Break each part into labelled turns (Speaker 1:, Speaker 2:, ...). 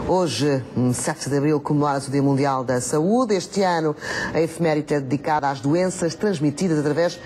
Speaker 1: Hoje, 7 de abril, comemora-se o Dia Mundial da Saúde. Este ano, a efeméride é dedicada às doenças transmitidas através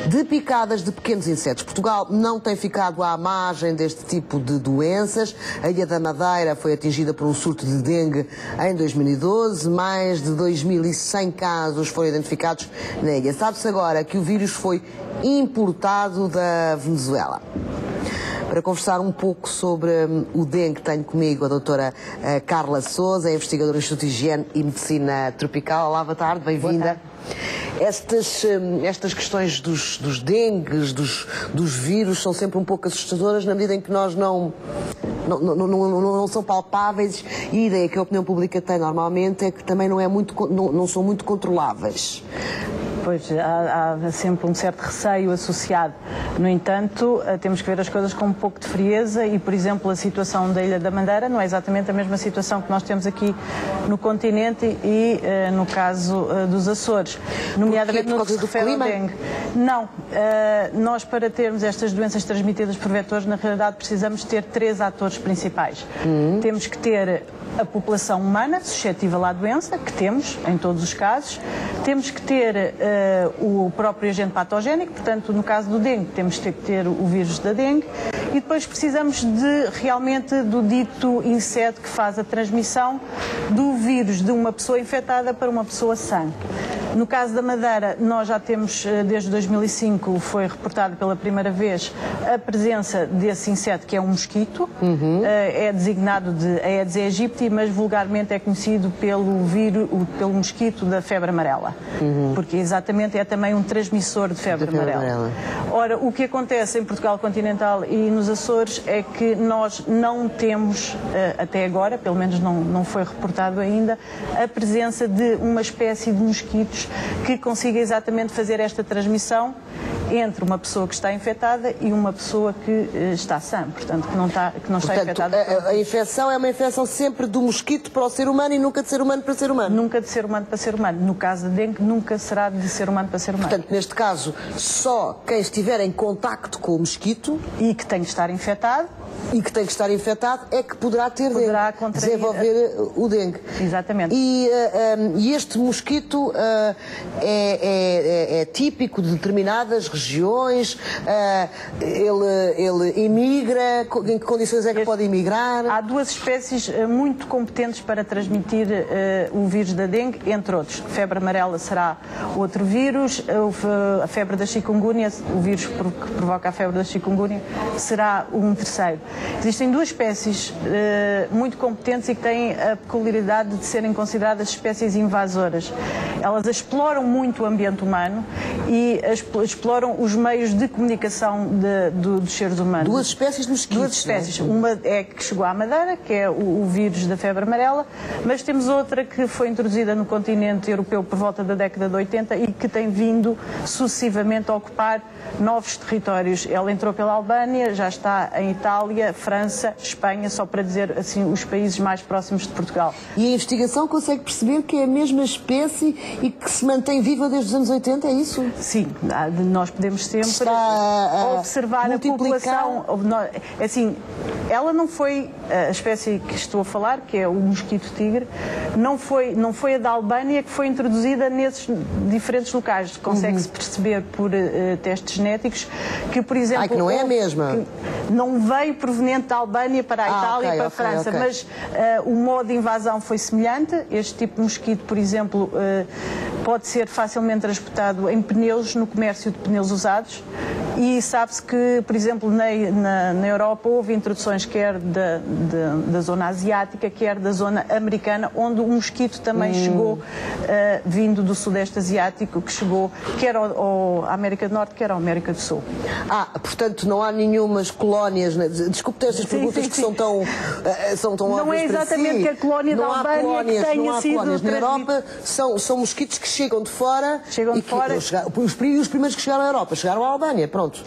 Speaker 1: de picadas de pequenos insetos. Portugal não tem ficado à margem deste tipo de doenças. A Ilha da Madeira foi atingida por um surto de dengue em 2012. Mais de 2.100 casos foram identificados na ilha. Sabe-se agora que o vírus foi importado da Venezuela. Para conversar um pouco sobre o dengue, tenho comigo a doutora Carla Sousa, investigadora do Instituto de Higiene e Medicina Tropical. Olá, boa tarde, bem-vinda. Estas questões dos dengues, dos vírus, são sempre um pouco assustadoras na medida em que nós não são palpáveis, e a ideia que a opinião pública tem normalmente é que também não são muito controláveis.
Speaker 2: Pois, há sempre um certo receio associado. No entanto, temos que ver as coisas com um pouco de frieza e, por exemplo, a situação da Ilha da Madeira não é exatamente a mesma situação que nós temos aqui no continente e no caso dos Açores, nomeadamente no que se refere ao dengue. Não, nós para termos estas doenças transmitidas por vetores, na realidade precisamos ter 3 atores principais. Temos que ter a população humana suscetível à doença, que temos em todos os casos. Temos que ter o próprio agente patogénico, portanto, no caso do dengue, temos que ter o vírus da dengue. E depois precisamos realmente do dito inseto que faz a transmissão do vírus de uma pessoa infectada para uma pessoa sã. No caso da Madeira, nós já temos, desde 2005, foi reportado pela primeira vez a presença desse inseto, que é um mosquito. É designado de Aedes aegypti, mas vulgarmente é conhecido pelo mosquito da febre amarela. Porque exatamente é também um transmissor de febre amarela. Ora, o que acontece em Portugal continental e nos Açores é que nós não temos, até agora, pelo menos não foi reportado ainda, a presença de uma espécie de mosquitos que consiga exatamente fazer esta transmissão entre uma pessoa que está infectada e uma pessoa que está sã, portanto, que não está infectada.
Speaker 1: A infecção é uma infecção sempre do mosquito para o ser humano e nunca de ser humano para ser humano?
Speaker 2: Nunca de ser humano para ser humano. No caso da dengue, nunca será de ser humano para ser humano.
Speaker 1: Portanto, neste caso, só quem estiver em contacto com o mosquito
Speaker 2: e que tem que estar infectado
Speaker 1: é que poderá desenvolver o dengue.
Speaker 2: Exatamente.
Speaker 1: E este mosquito é típico de determinadas regiões? Ele emigra? Em que condições é que pode emigrar?
Speaker 2: Há 2 espécies muito competentes para transmitir o vírus da dengue, entre outros. A febre amarela será outro vírus, a febre da chikungunya, o vírus que provoca a febre da chikungunya, será um terceiro. Existem 2 espécies muito competentes e que têm a peculiaridade de serem consideradas espécies invasoras. Elas exploram muito o ambiente humano e exploram os meios de comunicação dos seres humanos.
Speaker 1: 2 espécies de mosquitos?
Speaker 2: 2 espécies. Uma é que chegou à Madeira, que é o vírus da febre amarela, mas temos outra que foi introduzida no continente europeu por volta da década de 80 e que tem vindo sucessivamente a ocupar novos territórios. Ela entrou pela Albânia, já está em Itália, França, Espanha, só para dizer assim os países mais próximos de Portugal.
Speaker 1: E a investigação consegue perceber que é a mesma espécie e que se mantém viva desde os anos 80, é isso?
Speaker 2: Sim, nós podemos sempre observar a população. Assim, ela não foi a espécie que estou a falar, que é o mosquito tigre, não foi a da Albânia que foi introduzida nesses diferentes locais. Consegue-se perceber por testes genéticos que, por exemplo,
Speaker 1: que não é a mesma.
Speaker 2: Não veio proveniente da Albânia para a Itália e para a França, mas o modo de invasão foi semelhante. Este tipo de mosquito, por exemplo, pode ser facilmente transportado em pneus, no comércio de pneus usados, e sabe-se que, por exemplo, na Europa houve introduções quer da zona asiática, quer da zona americana, onde o mosquito também chegou, vindo do Sudeste Asiático, que chegou quer à América do Norte, quer à América do Sul.
Speaker 1: Portanto, não há nenhumas colónias, desculpe ter estas perguntas que são tão
Speaker 2: não é exatamente que a colónia da Albânia que tenha sido
Speaker 1: na Europa, são mosquitos que chegam de fora. Os primeiros que chegaram à Europa chegaram à Albânia, pronto.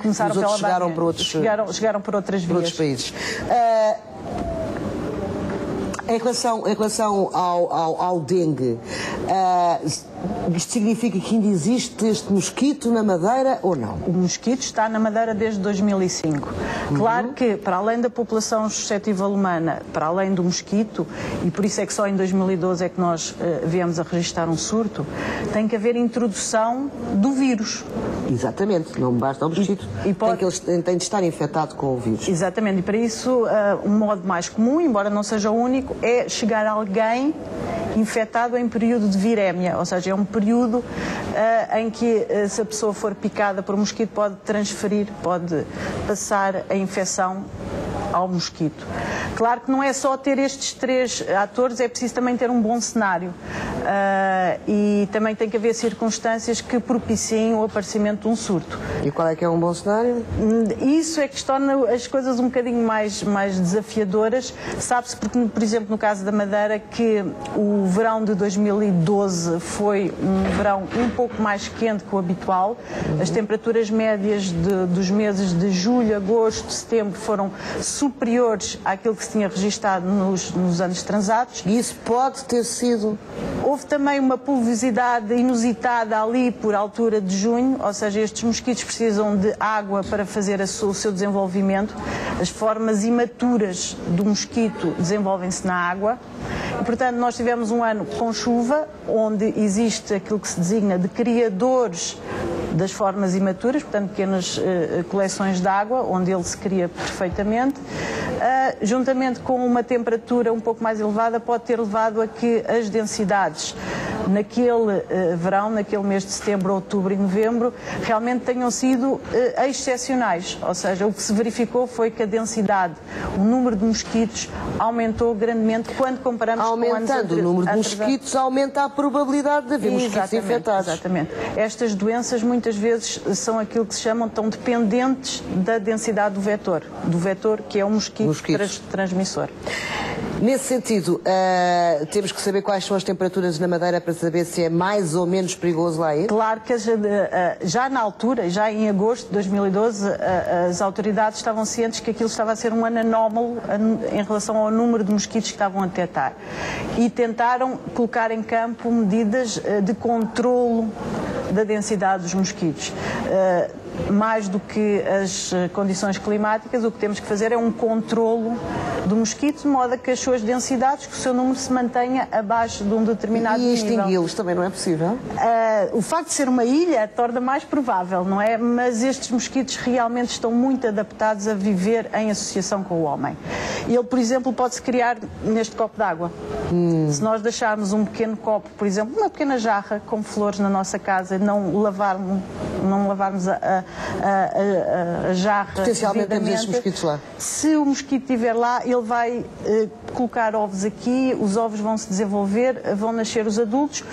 Speaker 2: Começaram pela Albânia. Chegaram por outras vias.
Speaker 1: Por outros países. Em relação ao dengue, Isto significa que ainda existe este mosquito na Madeira ou não?
Speaker 2: O mosquito está na Madeira desde 2005. Claro que, para além da população suscetível humana, para além do mosquito, e por isso é que só em 2012 é que nós viemos a registrar um surto, tem que haver introdução do vírus.
Speaker 1: Exatamente, não basta o mosquito, tem de estar infectado com o vírus.
Speaker 2: Exatamente, e para isso um modo mais comum, embora não seja o único, é chegar alguém infectado em período de virémia, ou seja, é um período em que se a pessoa for picada por um mosquito pode transferir, pode passar a infecção ao mosquito. Claro que não é só ter estes 3 atores, é preciso também ter um bom cenário e também tem que haver circunstâncias que propiciem o aparecimento de um surto.
Speaker 1: E qual é que é um bom cenário?
Speaker 2: Isso é que torna as coisas um bocadinho mais desafiadoras. Sabe-se, porque, por exemplo, no caso da Madeira, que o verão de 2012 foi um verão um pouco mais quente que o habitual. As temperaturas médias dos meses de julho, agosto, setembro foram superiores àquilo que se tinha registado nos anos transatos.
Speaker 1: E isso pode ter sido...
Speaker 2: Houve também uma pluviosidade inusitada ali por altura de junho, ou seja, estes mosquitos precisam de água para fazer o seu desenvolvimento. As formas imaturas do mosquito desenvolvem-se na água. E, portanto, nós tivemos um ano com chuva, onde existe aquilo que se designa de criadores das formas imaturas, portanto, pequenas coleções de água, onde ele se cria perfeitamente. Juntamente com uma temperatura um pouco mais elevada, pode ter levado a que as densidades naquele verão, naquele mês de setembro, outubro e novembro, realmente tenham sido excepcionais. Ou seja, o que se verificou foi que a densidade, o número de mosquitos aumentou grandemente quando comparamos com anos anteriores.
Speaker 1: Aumentando o número de mosquitos, aumenta a probabilidade de haver mosquitos infectados.
Speaker 2: Exatamente. Estas doenças muitas vezes são aquilo que se chamam, tão dependentes da densidade do vetor que é o mosquito transmissor.
Speaker 1: Nesse sentido, temos que saber quais são as temperaturas na Madeira para saber se é mais ou menos perigoso lá ir?
Speaker 2: Claro que já na altura, já em agosto de 2012, as autoridades estavam cientes que aquilo estava a ser um ano anómalo em relação ao número de mosquitos que estavam a detectar. E tentaram colocar em campo medidas de controlo da densidade dos mosquitos. Mais do que as condições climáticas, o que temos que fazer é um controlo do mosquito, de modo a que as suas densidades, que o seu número se mantenha abaixo de um determinado nível.
Speaker 1: E extingui-los também não é possível?
Speaker 2: O facto de ser uma ilha torna mais provável, não é? Mas estes mosquitos realmente estão muito adaptados a viver em associação com o homem. Ele, por exemplo, pode-se criar neste copo d'água. Se nós deixarmos um pequeno copo, por exemplo, uma pequena jarra com flores na nossa casa e não lavarmos a jarra
Speaker 1: potencialmente temos esses mosquitos lá.
Speaker 2: Se o mosquito estiver lá, ele vai colocar ovos aqui, os ovos vão se desenvolver, vão nascer os adultos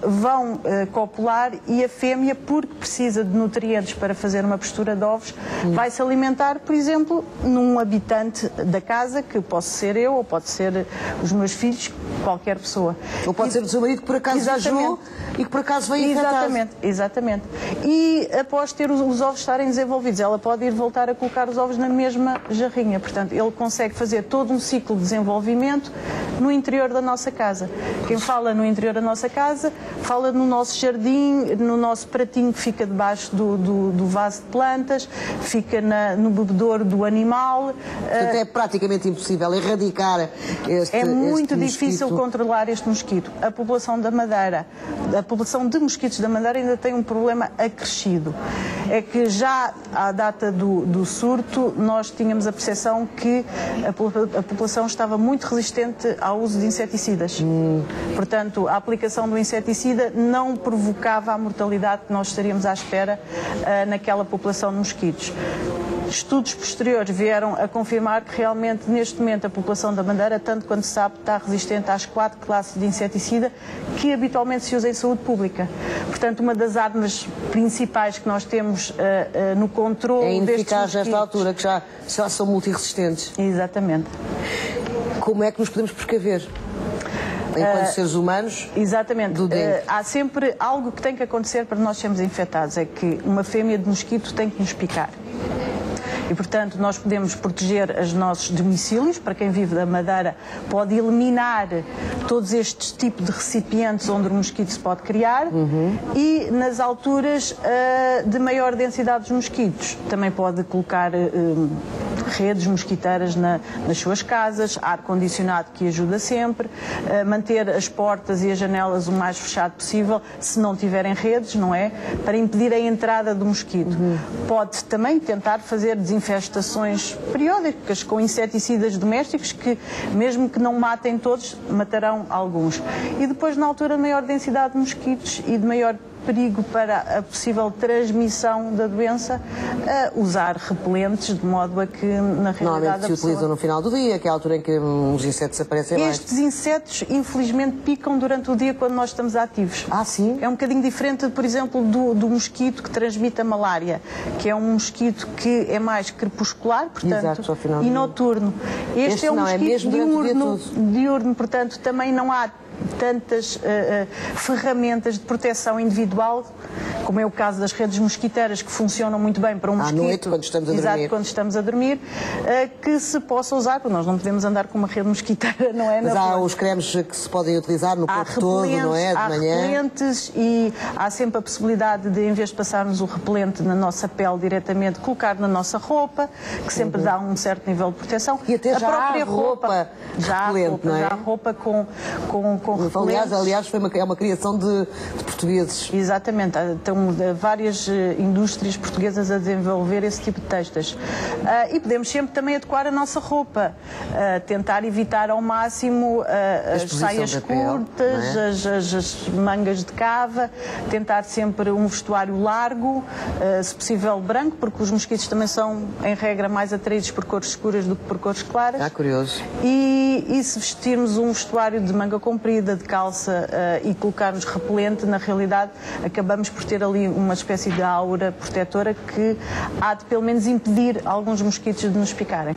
Speaker 2: vão copular e a fêmea, porque precisa de nutrientes para fazer uma postura de ovos, vai se alimentar, por exemplo, num habitante da casa, que posso ser eu, ou pode ser os meus filhos, qualquer pessoa.
Speaker 1: Ou pode ser o seu marido que por acaso viajou e que por acaso veio infectado.
Speaker 2: Exatamente. E após ter os ovos estarem desenvolvidos, ela pode ir voltar a colocar os ovos na mesma jarrinha. Portanto, ele consegue fazer todo um ciclo de desenvolvimento no interior da nossa casa. Quem fala no interior da nossa casa, fala no nosso jardim, no nosso pratinho que fica debaixo do vaso de plantas, fica no bebedouro do animal.
Speaker 1: Portanto, é praticamente impossível erradicar
Speaker 2: É muito difícil controlar este mosquito. A população da Madeira, a população de mosquitos da Madeira ainda tem um problema acrescido. É que já à data do surto, nós tínhamos a percepção que a população estava muito resistente ao uso de inseticidas. Portanto, a aplicação do inseticida não provocava a mortalidade que nós estaríamos à espera naquela população de mosquitos. Estudos posteriores vieram a confirmar que realmente neste momento a população da Madeira, tanto quanto se sabe, está resistente às 4 classes de inseticida que habitualmente se usam em saúde pública. Portanto, uma das armas principais que nós temos no controle destes mosquitos...
Speaker 1: nesta altura, que já são multiresistentes.
Speaker 2: Exatamente.
Speaker 1: Como é que nos podemos precaver? Enquanto seres humanos?
Speaker 2: Exatamente.
Speaker 1: Do dengue.
Speaker 2: Há sempre algo que tem que acontecer para nós sermos infectados, é que uma fêmea de mosquito tem que nos picar. E, portanto, nós podemos proteger os nossos domicílios. Para quem vive da Madeira, pode eliminar todos estes tipos de recipientes onde o mosquito se pode criar. E nas alturas de maior densidade dos mosquitos, também pode colocar redes mosquiteiras nas suas casas, ar-condicionado, que ajuda sempre, manter as portas e as janelas o mais fechado possível, se não tiverem redes, não é? Para impedir a entrada do mosquito. Pode também tentar fazer desinfestações periódicas com inseticidas domésticos que, mesmo que não matem todos, matarão alguns. E depois, na altura de maior densidade de mosquitos e de maior perigo para a possível transmissão da doença, usar repelentes, de modo a que, na realidade,
Speaker 1: normalmente se utilizam no final do dia, que é a altura em que os insetos aparecem mais.
Speaker 2: Estes insetos, infelizmente, picam durante o dia quando nós estamos ativos.
Speaker 1: Ah, sim?
Speaker 2: É um bocadinho diferente, por exemplo, do mosquito que transmite a malária, que é um mosquito que é mais crepuscular, portanto,
Speaker 1: exato, ao final
Speaker 2: e noturno. Este é um mosquito diurno, portanto, também não há tantas ferramentas de proteção individual, como é o caso das redes mosquiteiras, que funcionam muito bem para um mosquito.
Speaker 1: À noite, quando estamos a dormir.
Speaker 2: Exato, quando estamos a dormir, que se possa usar, porque nós não podemos andar com uma rede mosquiteira, não é?
Speaker 1: Mas há os cremes que se podem utilizar no corpo todo, não é? De
Speaker 2: há
Speaker 1: manhã.
Speaker 2: repelentes e há sempre a possibilidade de, em vez de passarmos o repelente na nossa pele diretamente, colocar na nossa roupa, que sempre dá um certo nível de proteção.
Speaker 1: E até
Speaker 2: a
Speaker 1: já
Speaker 2: própria
Speaker 1: há roupa repelente, não é?
Speaker 2: Já há roupa com repelentes.
Speaker 1: Aliás, é uma criação de portugueses.
Speaker 2: Exatamente. Estão várias indústrias portuguesas a desenvolver esse tipo de textas. E podemos sempre também adequar a nossa roupa. Tentar evitar ao máximo as saias curtas, as mangas de cava, tentar sempre um vestuário largo, se possível branco, porque os mosquitos também são, em regra, mais atraídos por cores escuras do que por cores claras.
Speaker 1: Curioso.
Speaker 2: E se vestirmos um vestuário de manga comprida, de calça e colocarmos repelente, na realidade acabamos por ter ali uma espécie de aura protetora que há de pelo menos impedir alguns mosquitos de nos picarem.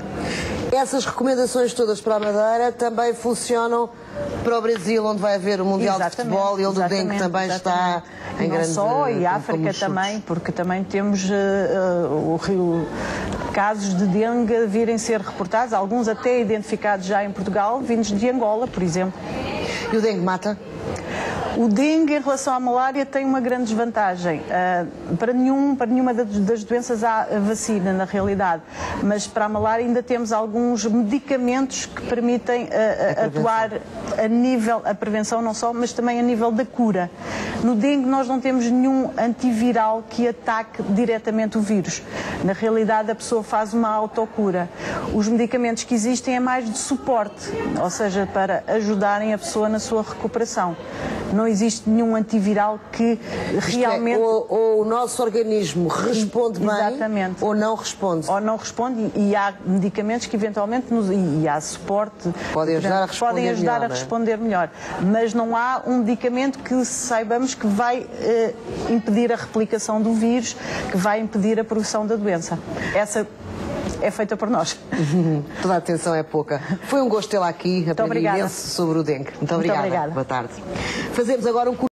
Speaker 1: Essas recomendações todas para a Madeira também funcionam para o Brasil, onde vai haver o Mundial de Futebol e onde o dengue também está em grande...
Speaker 2: Não só, e África também, porque também temos casos de dengue a virem ser reportados, alguns até identificados já em Portugal, vindos de Angola, por exemplo.
Speaker 1: E o dengue mata?
Speaker 2: O dengue, em relação à malária, tem uma grande desvantagem. Para nenhuma das doenças há vacina, na realidade, mas para a malária ainda temos alguns medicamentos que permitem atuar a nível, a prevenção não só, mas também a nível da cura. No dengue nós não temos nenhum antiviral que ataque diretamente o vírus. Na realidade a pessoa faz uma autocura. Os medicamentos que existem é mais de suporte, ou seja, para ajudarem a pessoa na sua recuperação. Não existe nenhum antiviral que realmente...
Speaker 1: Ou o nosso organismo responde bem,
Speaker 2: exatamente,
Speaker 1: ou não responde.
Speaker 2: Ou não responde, e há medicamentos que eventualmente e há suporte,
Speaker 1: podem ajudar a responder
Speaker 2: melhor. Mas não há um medicamento que saibamos que vai impedir a replicação do vírus, que vai impedir a progressão da doença. Essa é feita por nós.
Speaker 1: Toda a atenção é pouca. Foi um gosto tê-la aqui, aprendi imenso sobre o dengue. Muito obrigada.
Speaker 2: Muito obrigada.
Speaker 1: Boa tarde. Fazemos agora um